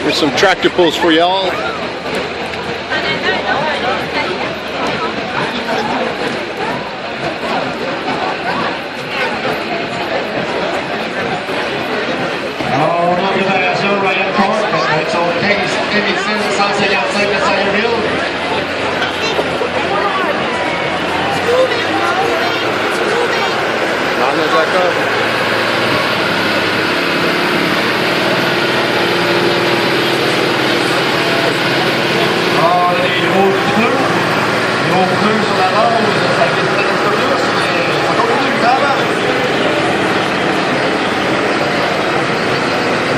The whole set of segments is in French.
Here's some tractor pulls for y'all. On a préparation Ryan Clark avec son 155 de Salyerville. On a des gros pneus sur la base, ça glisse peut-être un peu plus, mais ça continue le travail.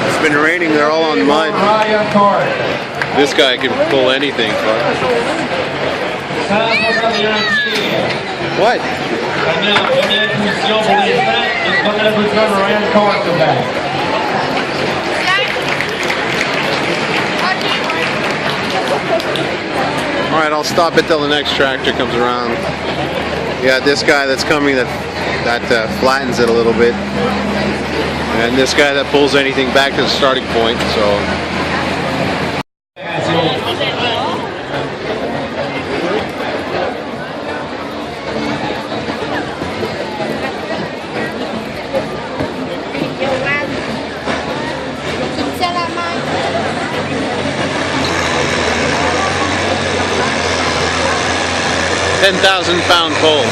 It's been raining, they're all on mud. Ryan Clark. This guy can pull anything. What? On est en première position pour l'instant. It's not that good for Ryan Clark to back. Alright, I'll stop it till the next tractor comes around. Yeah, this guy that's coming that flattens it a little bit. And this guy that pulls anything back to the starting point, so. £10,000 pull.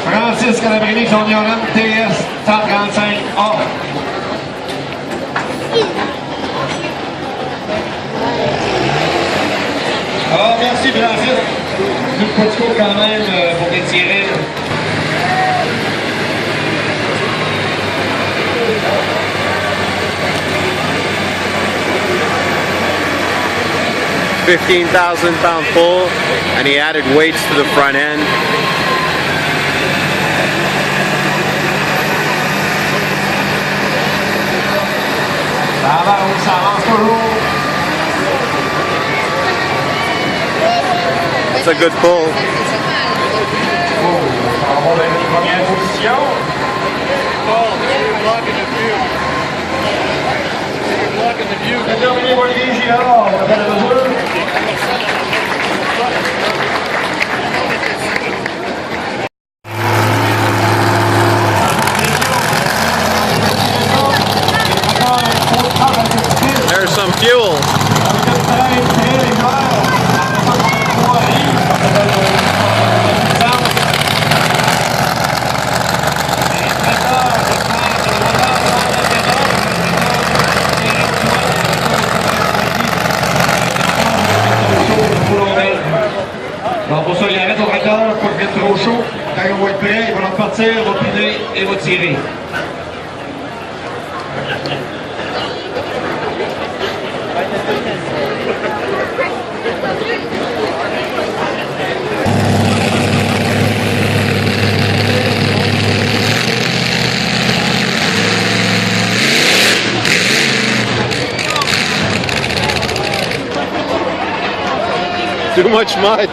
Francis Calabrini, son Yoran TS 135A. Alors, merci Francis. Du petit coup quand même pour détirer. £15,000 pull, and he added weights to the front end. Ça avance toujours. It's a good pull. On va en première position. You're blocking the view. You're blocking the view. C'est terminé pour les GR. On va faire la mesure. There's some fuel. Donc pour ça, il arrête au tracteur, pas qu'il fait trop chaud. Quand on va être prêt, il va repartir, va piner et va tirer. Too much mud.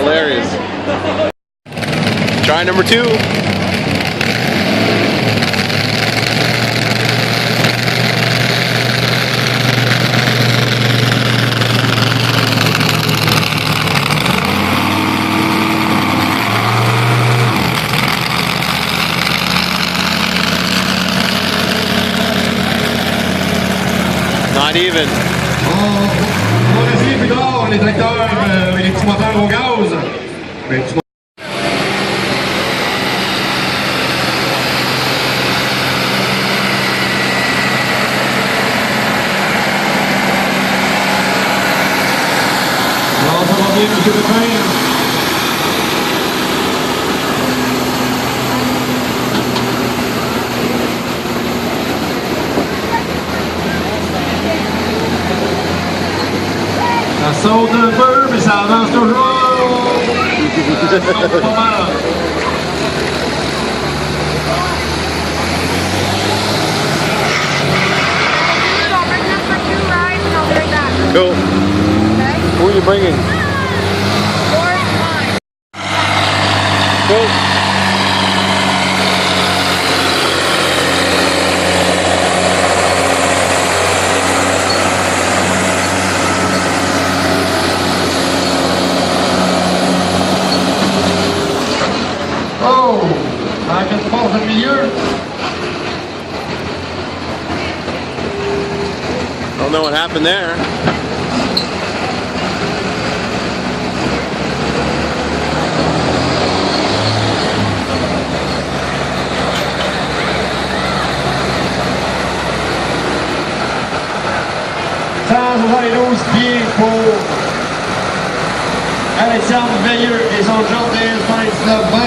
Hilarious. Try number 2. Not even. On va essayer plus tard les tracteurs avec les petits moteurs au gaz. Mais tu alors, ça va bien, M. Pépin. Ça saute un peu, mais ça avance toujours. Ça saute pas mal. Cool. Okay? Who are you bringing? Yours, mine. Cool. Oh, I can passe dans le milieu. Don't know what happened there. Pieds pour Alexandre Veilleux et son Jordan 29-20.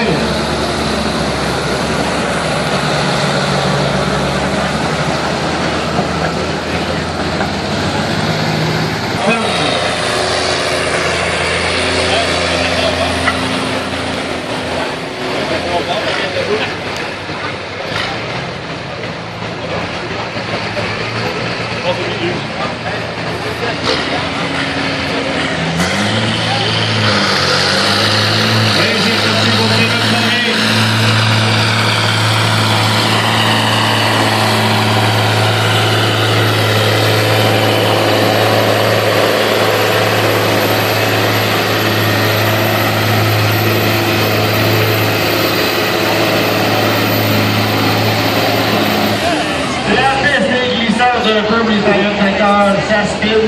Un peu pour les périodes tracteurs, ça spin.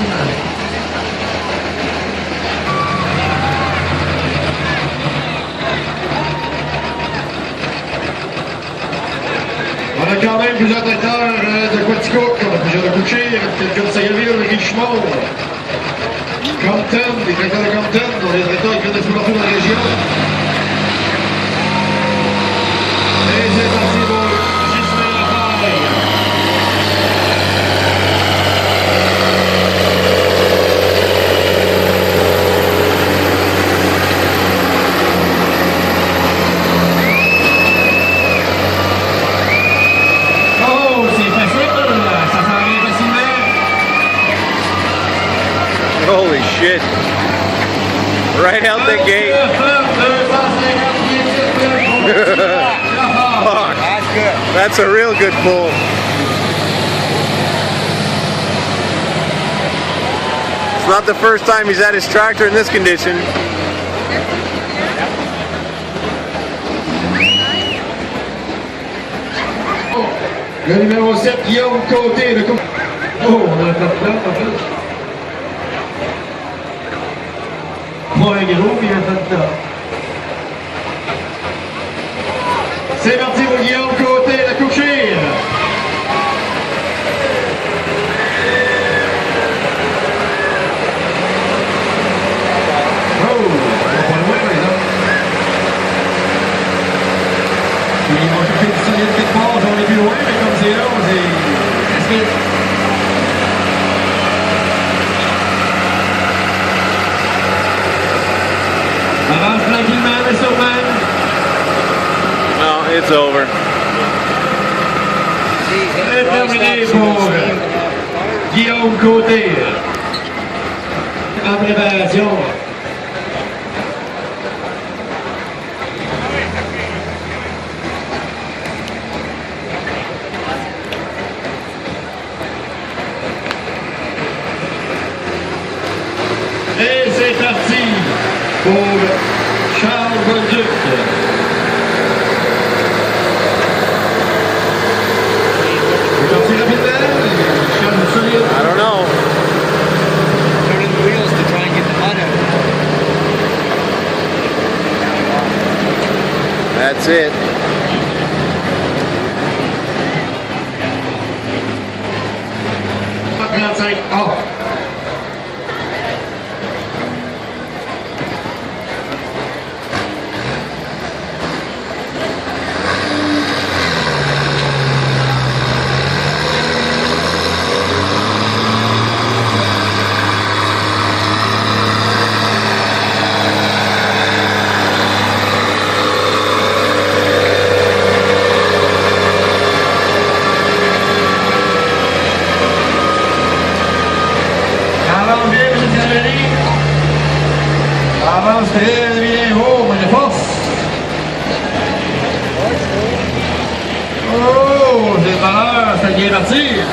On a quand même plusieurs tracteurs de Quaticook, on a plusieurs de Boucher, quelques de Sagamille, Richemont, Compton, des tracteurs de Compton, dont les tracteurs qui viennent de partout dans la région. Et c'est parti pour Ghislain Lafaille. Holy shit. Right out the gate. Fuck. That's good. That's a real good pull. It's not the first time he's had his tractor in this condition. Le numéro 7, Guillaume Côté. Oh, on a fait là, en fait. Pas un gros, mais il a fait là. C'est parti pour Guillaume Côté, la couchée. Oh, on va pas loin, par exemple. Puis ils vont chercher du solide quelque part, on est plus loin, mais comme c'est là, c'est vite. Avance tranquillement, mais sûrement. No, it's over. C'est terminé pour Guillaume Côté. En préparation. Et c'est parti pour Charles Bolduc. C'est parti rapidement. Charles solide. I don't know. Turning the wheels to try and get the mud out. That's it. Oh. avance très bien haut, mais de force. Oh, c'est malheur, ça vient partir.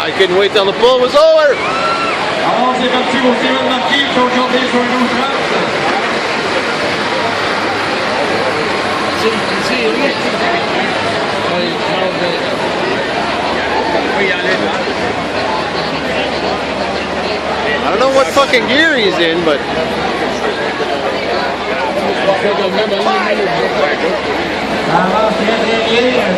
I couldn't wait till the pull was over. Alors, c'est parti au Steven Marquis qui sont aujourd'hui sur une autre trace. See, look at I don't know what fucking gear he's in, but Ça avance très très bien.